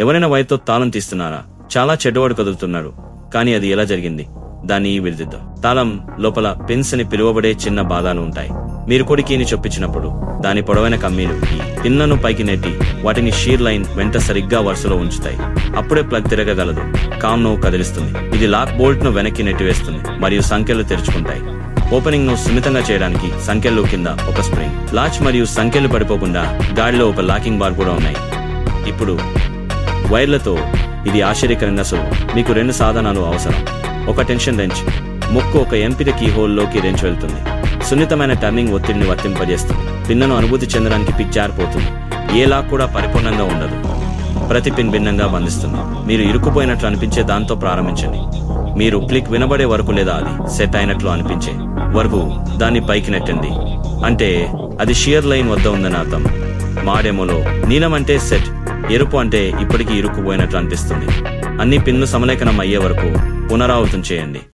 ఎవరైనా వైర్తో తాళం తీస్తున్నారా? చాలా చెడ్డవాడు కదులుతున్నాడు, కానీ అది ఎలా జరిగింది? దాన్ని విడిదిద్దాం. తాళం లోపల పిన్స్ అని పిలువబడే చిన్న భాగాలు ఉంటాయి. మీరు కుడి కీని చొప్పించినప్పుడు దాని పొడవైన కమ్మీలు ఈ పిన్లను పైకి నెట్టి వాటిని షీర్ లైన్ వెంట సరిగ్గా వరుసలో ఉంచుతాయి. అప్పుడే ప్లగ్ తిరగగలదు. కామ్ ను కదిలిస్తుంది. ఇది లాక్ బోల్ట్ ను వెనక్కి నెట్టివేస్తుంది మరియు సంఖ్యలు తెరుచుకుంటాయి. ఓపెనింగ్ ను సున్నితంగా చేయడానికి సంఖ్యలు కింద ఒక స్ప్రింగ్, లాచ్ మరియు సంఖ్యలు పడిపోకుండా గాడిలో ఒక లాకింగ్ బార్ కూడా ఉన్నాయి. ఇప్పుడు వైర్లతో ఇది ఆశ్చర్యకరంగా సులువు. మీకు 2 సాధనాలు అవసరం. ఒక టెన్షన్ రెంచ్, ముక్కు ఒక ఎంపిక కీ హోల్ లోకి రెంచ్ వెళ్తుంది. సున్నితమైన టర్నింగ్ ఒత్తిడిని వర్తింపజేస్తుంది. పిన్నును అనుభూతి చెందడానికి పిక్ జారిపోతుంది. ఏ లాక్ కూడా పరిపూర్ణంగా ఉండదు. ప్రతి పిన్ భిన్నంగా బంధిస్తుంది. మీరు ఇరుక్కుపోయినట్లు అనిపించే దాంతో ప్రారంభించండి. మీరు క్లిక్ వినబడే వరకు లేదా అది సెట్ అయినట్లు అనిపించే వరకు దాన్ని పైకి నెట్టండి. అంటే అది షియర్ లైన్ వద్ద ఉందని అర్థం. మా డెమోలో నీలం అంటే సెట్, ఎరుపు అంటే ఇప్పటికీ ఇరుక్కుపోయినట్లు అనిపిస్తుంది. అన్ని పిన్లు సమలేఖనం అయ్యే వరకు పునరావృతం చేయండి.